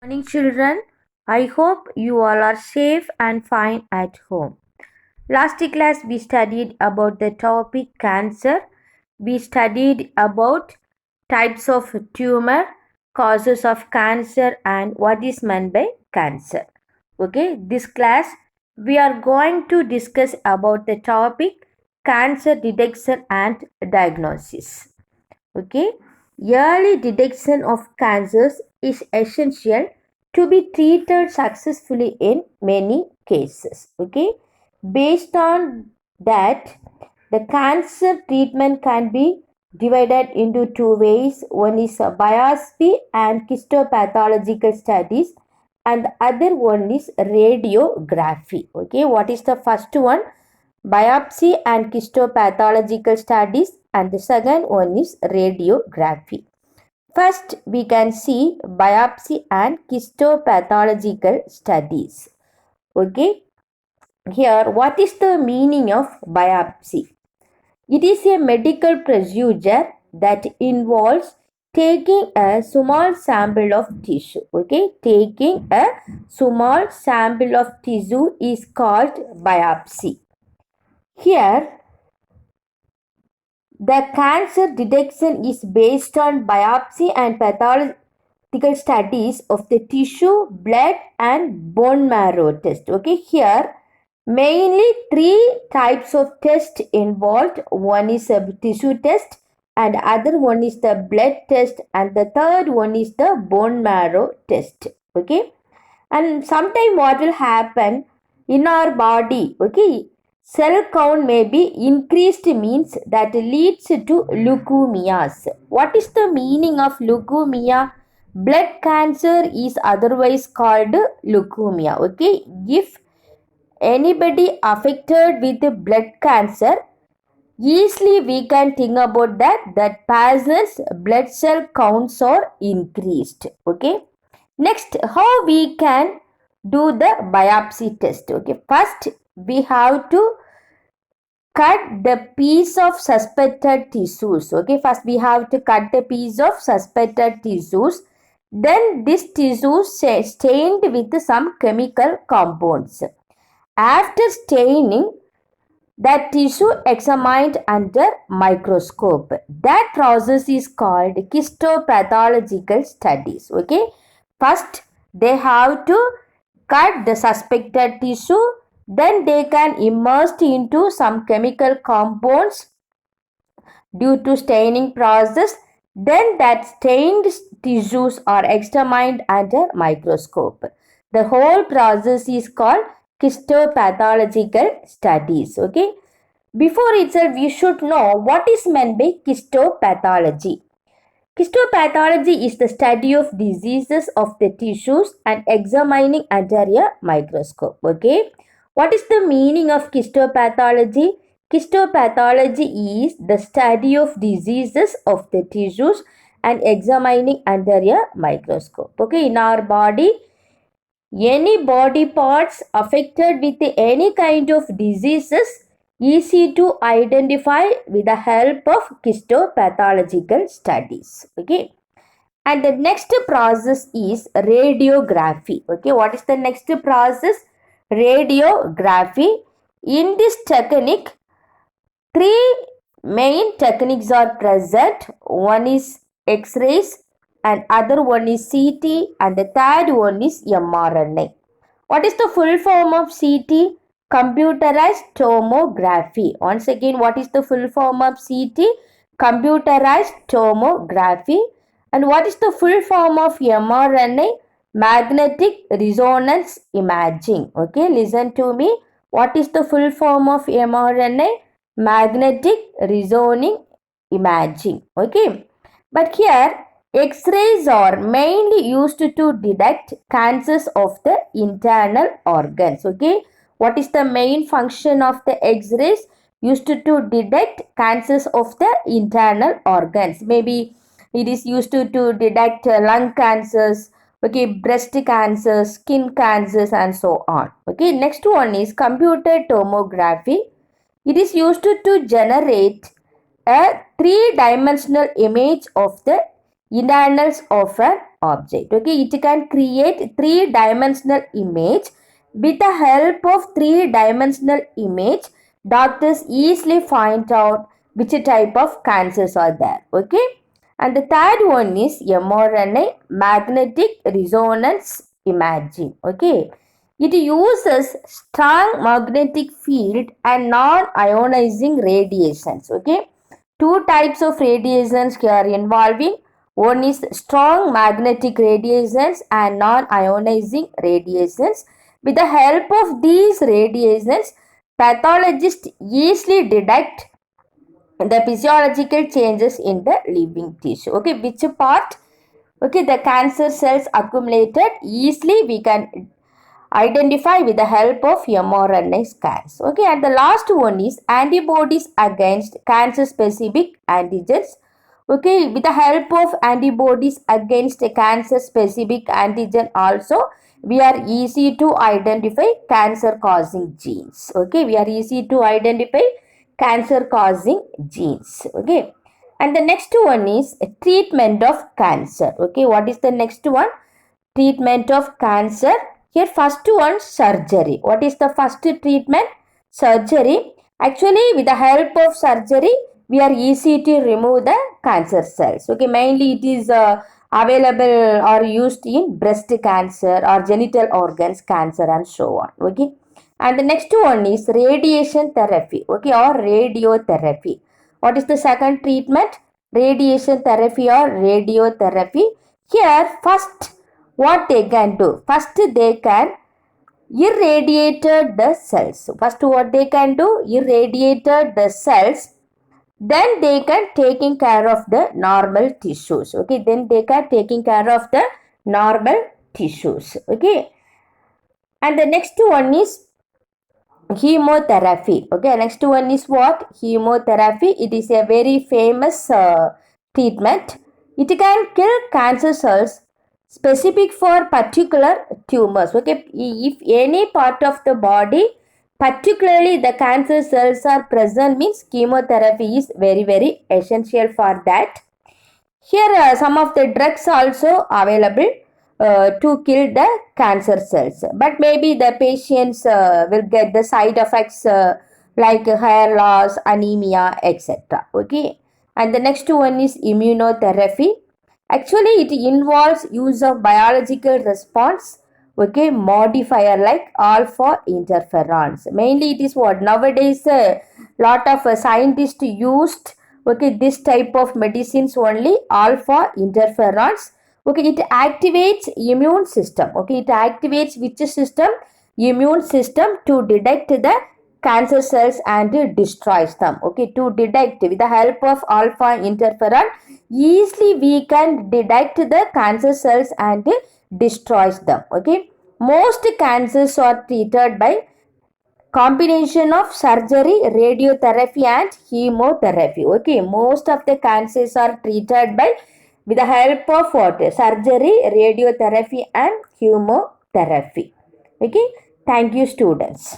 Morning, children. I hope you all are safe and fine at home. Last class we studied about the topic cancer. We studied about types of tumor, causes of cancer, and what is meant by cancer. Okay, this class we are going to discuss about the topic cancer detection and diagnosis. Okay, early detection of cancers is essential to be treated successfully in many cases. Okay, based on that, the cancer treatment can be divided into two ways. One is biopsy and histopathological studies, and the other one is radiography. Okay, what is the first one? Biopsy and histopathological studies, and the second one is radiography. First, we can see biopsy and histopathological studies. Okay, here what is the meaning of biopsy? It is a medical procedure that involves taking a small sample of tissue. Okay, taking a small sample of tissue is called biopsy. Here, the cancer detection is based on biopsy and pathological studies of the tissue, blood, and bone marrow test. Okay, here mainly three types of test involved. One is a tissue test, and other one is the blood test, and the third one is the bone marrow test. Okay, and sometime what will happen in our body? Okay, cell count may be increased means that leads to leukemias. What is the meaning of leukemia? Blood cancer is otherwise called leukemia. Okay, if anybody affected with blood cancer, easily we can think about that person's blood cell counts are increased. Okay, next, how we can do the biopsy test? Okay, first we have to cut the piece of suspected tissues. Okay, first we have to cut the piece of suspected tissues. Then this tissue stained with some chemical compounds. After staining, that tissue examined under microscope. That process is called histopathological studies. Okay, first they have to cut the suspected tissue, then they can immerse into some chemical compounds due to staining process, then that stained tissues are examined under microscope. The whole process is called histopathological studies. Okay, before itself we should know what is meant by histopathology. Histopathology is the study of diseases of the tissues and examining under a microscope. Okay, what is the meaning of histopathology? Histopathology is the study of diseases of the tissues and examining under a microscope. Okay, in our body, any body parts affected with any kind of diseases easy to identify with the help of histopathological studies. Okay, and the next process is radiography. Okay, what is the next process? Radiography. In this technique, three main techniques are present. One is X-rays, and other one is CT, and the third one is mRNA. What is the full form of CT? Computerized tomography. Once again, what is the full form of CT? Computerized tomography. And what is the full form of mRNA? Magnetic resonance imaging. Okay, listen to me. What is the full form of mRNA? Magnetic resonating imaging. Okay, but here X-rays are mainly used to detect cancers of the internal organs. Okay, what is the main function of the X-rays? Used to detect cancers of the internal organs. Maybe it is used to detect lung cancers, okay, breast cancers, skin cancers, and so on. Okay, next one is computer tomography. It is used to generate a three-dimensional image of the internals of an object. Okay, it can create three-dimensional image. With the help of three-dimensional image, doctors easily find out which type of cancers are there. Okay, and the third one is mRNA, magnetic resonance imaging. Okay, it uses strong magnetic field and non-ionizing radiations. Okay, two types of radiations here involving. One is strong magnetic radiations and non-ionizing radiations. With the help of these radiations, pathologists easily detect the physiological changes in the living tissue. Okay, which part? Okay, the cancer cells accumulated easily we can identify with the help of mRNA scans. Okay, and the last one is antibodies against cancer specific antigens. Okay, with the help of antibodies against a cancer specific antigen also we are easy to identify cancer causing genes. Okay, we are easy to identify cancer causing genes. Okay, and the next one is treatment of cancer. Okay, what is the next one? Treatment of cancer. Here first one, surgery. What is the first treatment? Surgery. Actually with the help of surgery we are easy to remove the cancer cells. Okay, mainly it is available or used in breast cancer or genital organs cancer and so on. Okay, and the next one is radiation therapy. Okay, or radiotherapy. What is the second treatment? Radiation therapy or radiotherapy. Here first what they can do? First they can irradiated the cells. First what they can do? Irradiated the cells. Then they can taking care of the normal tissues. Okay, then they can taking care of the normal tissues. Okay, and the next one is chemotherapy. Okay, next one is what? Chemotherapy. It is a very famous treatment. It can kill cancer cells specific for particular tumors. Okay, if any part of the body, particularly the cancer cells are present, means chemotherapy is very essential for that. Here some of the drugs also available to kill the cancer cells, but maybe the patients will get the side effects like hair loss, anemia, etc. Okay, and the next one is immunotherapy. Actually it involves use of biological response, okay, modifier like alpha interferons. Mainly it is what nowadays a lot of scientists used, okay, this type of medicines only, alpha interferons. Okay, it activates immune system. Okay, it activates which system? Immune system to detect the cancer cells and destroys them. Okay, to detect with the help of alpha interferon easily we can detect the cancer cells and destroys them. Okay, most cancers are treated by combination of surgery, radiotherapy and chemotherapy. Okay, most of the cancers are treated by with the help of what? Surgery, radiotherapy and chemotherapy. Okay, thank you students.